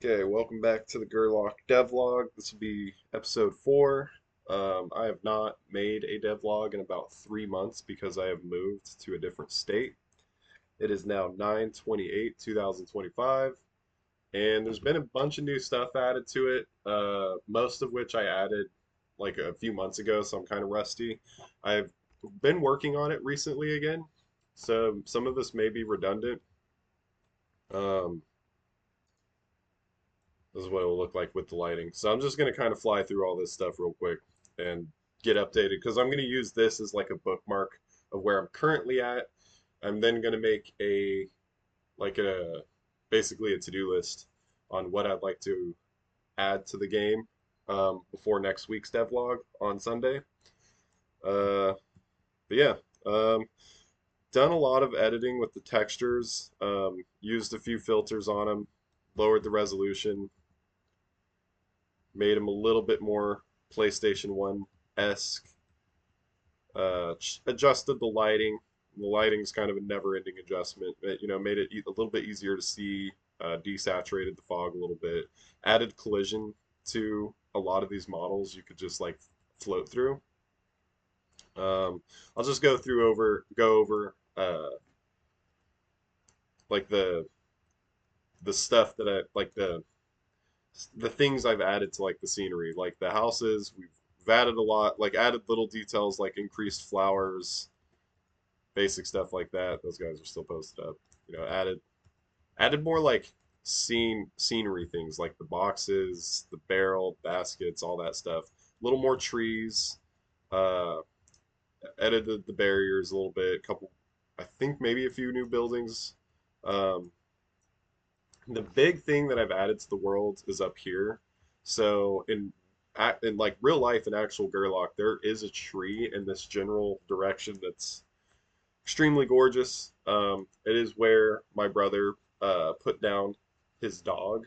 Okay, welcome back to the Gerlach Devlog. This will be episode 4. I have not made a devlog in about 3 months because I have moved to a different state. It is now 9/28, 2025, and there's been a bunch of new stuff added to it, most of which I added like a few months ago, so I'm kind of rusty. I've been working on it recently again, so some of this may be redundant. Um, This is what it'll look like with the lighting. So I'm just going to kind of fly through all this stuff real quick and get updated because I'm going to use this as like a bookmark of where I'm currently at. I'm then going to make a like a basically a to-do list on what I'd like to add to the game before next week's devlog on Sunday. But yeah, done a lot of editing with the textures. Used a few filters on them, lowered the resolution, made them a little bit more PlayStation 1-esque. Adjusted the lighting. The lighting's kind of a never-ending adjustment. Made it a little bit easier to see. Desaturated the fog a little bit. Added collision to a lot of these models. You could just like float through. I'll just go over like the stuff that I like the things I've added to like the scenery, like the houses. We've added a lot, like added little details like increased flowers, basic stuff like that. Those guys are still posted up. Added more like scenery things like the boxes, the barrel, baskets, all that stuff. A little more trees. Uh, Edited the barriers a little bit. Couple, I think maybe a few new buildings. Um, the big thing that I've added to the world is up here. So in like real life in actual Gerlach, there is a tree in this general direction that's extremely gorgeous. It is where my brother put down his dog,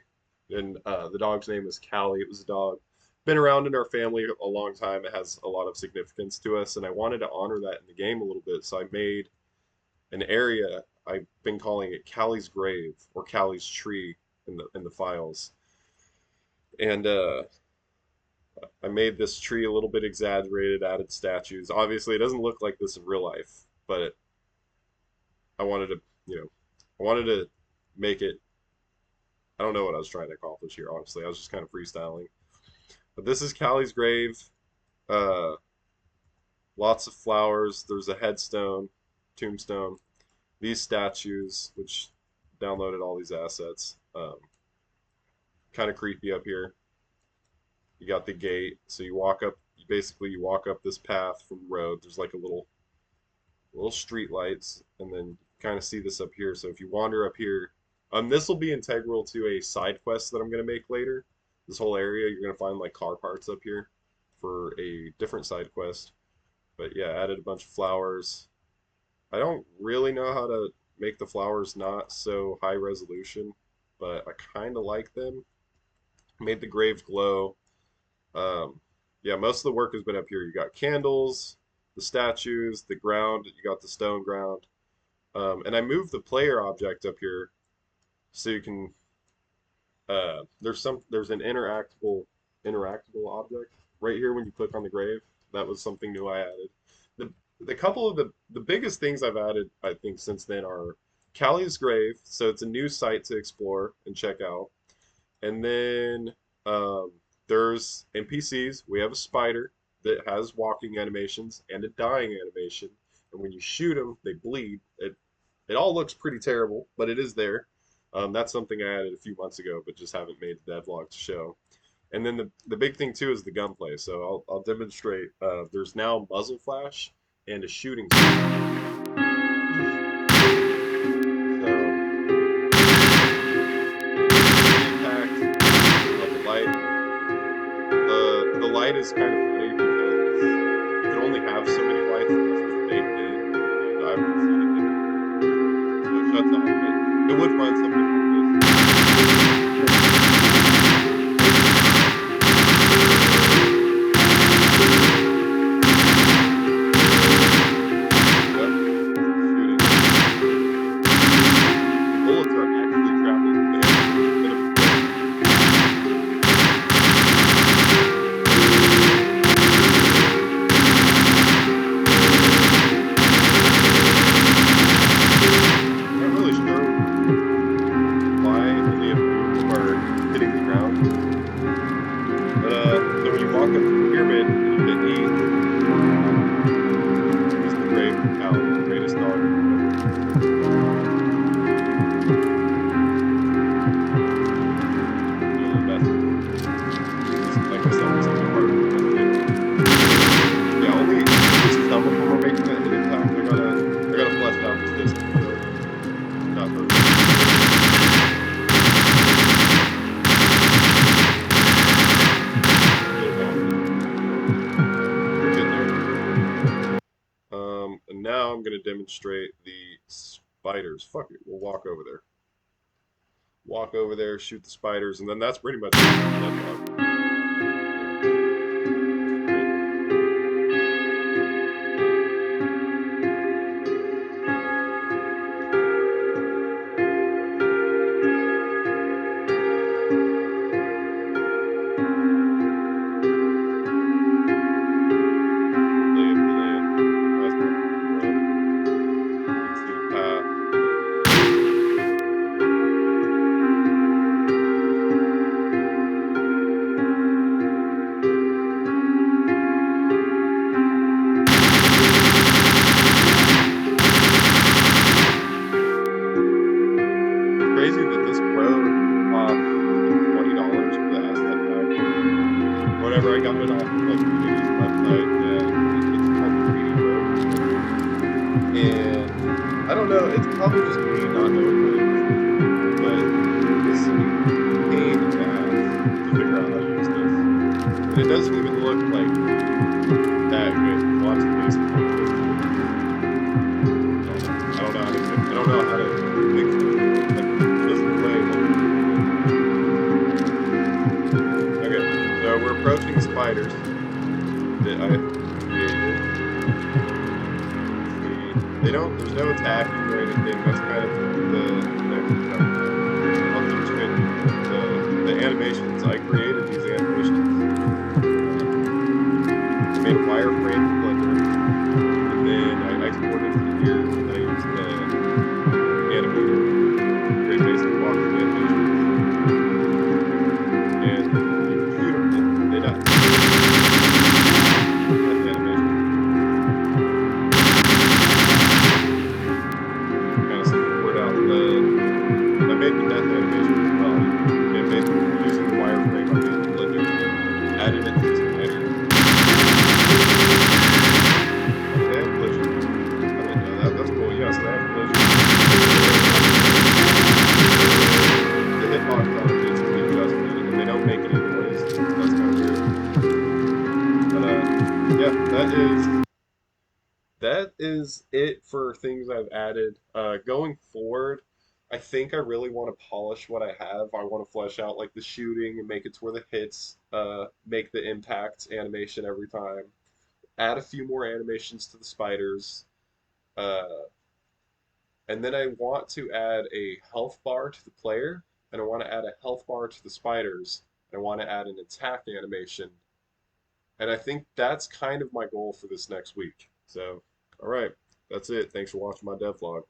and the dog's name is Callie. It was a dog been around in our family a long time. It has a lot of significance to us, and I wanted to honor that in the game a little bit. So I made an area. I've been calling it Callie's grave or Callie's tree in the files, and I made this tree a little bit exaggerated, added statues. Obviously, it doesn't look like this in real life, but I wanted to, I wanted to make it. I don't know what I was trying to accomplish here. Honestly, I was just kind of freestyling. But this is Callie's grave. Uh, Lots of flowers. There's a headstone, tombstone. These statues, which downloaded all these assets. Kind of creepy up here. You got the gate, so you walk up. You walk up this path from the road. There's like a little street lights, and then you kind of see this up here. So if you wander up here, this will be integral to a side quest that I'm gonna make later. This whole area, you're gonna find like car parts up here for a different side quest. But yeah, added a bunch of flowers. I don't really know how to make the flowers not so high resolution, but I kind of like them. Made the grave glow. Yeah, most of the work has been up here. You got candles, the statues, the ground. You got the stone ground. And I moved the player object up here so you can. There's an interactable object right here when you click on the grave. That was something new I added. The couple of the biggest things I've added, I think, since then are Callie's grave. So it's a new site to explore and check out. And then there's NPCs. We have a spider that has walking animations and a dying animation. And when you shoot them, they bleed. It all looks pretty terrible, but it is there. That's something I added a few months ago, but just haven't made the devlog to show. And then the big thing too is the gunplay. So I'll demonstrate. There's now muzzle flash and a shooting. Impact of the light. The light is kind of funny because you can only have so many lights unless it's baked in, and I've set it in so it shuts off. But it would run something like this. Bullets are actually traveling through the air. to eat is the brave Calis, the greatest dog. Like I said, it's only part of it. Yeah, only some of them are making that hit impact. I gotta flesh out this distance. Not and now I'm gonna demonstrate the spiders. Fuck it, we'll walk over there. Walk over there, shoot the spiders, and then that's pretty much it. Lay of the land. That's not the road. You can see the path. Crazy that this road cost $20 for the asset pack. Whenever I got it off of like Unity's website, yeah, it's called the 3D Road. And I don't know, it's probably just me not knowing what it is, but this is a pain in the ass to figure out how to use this. And it doesn't even look like that good. Watch the basic like this. I don't know how to fix it. I don't know how to fix it. Like, just play. Okay, so we're approaching spiders that I created. They don't, there's no attacking or anything. That's kind of the next step. I'll teach you the animations. I created these animations. I made a wireframe in Blender, and then I exported it to here, and I used the animator, very basic walkthrough animations. And you can shoot them, they die. That's the animation. Kind of support out the. I made the death animation as well. And basically using the wireframe I made in Blender, added it to the spider. They have collision. I didn't know that. That's cool. Yeah, so they have collision. The hitbox on it needs to be adjusted, and they don't make any noise. That's kind of weird. But yeah, that is it for things I've added. Going forward, I think I really want to polish what I have. I want to flesh out like the shooting and make it to where the hits make the impact animation every time. Add a few more animations to the spiders. Uh, and then I want to add a health bar to the player, and I want to add a health bar to the spiders. And I want to add an attack animation. And I think that's kind of my goal for this next week. So, all right, that's it. Thanks for watching my devlog.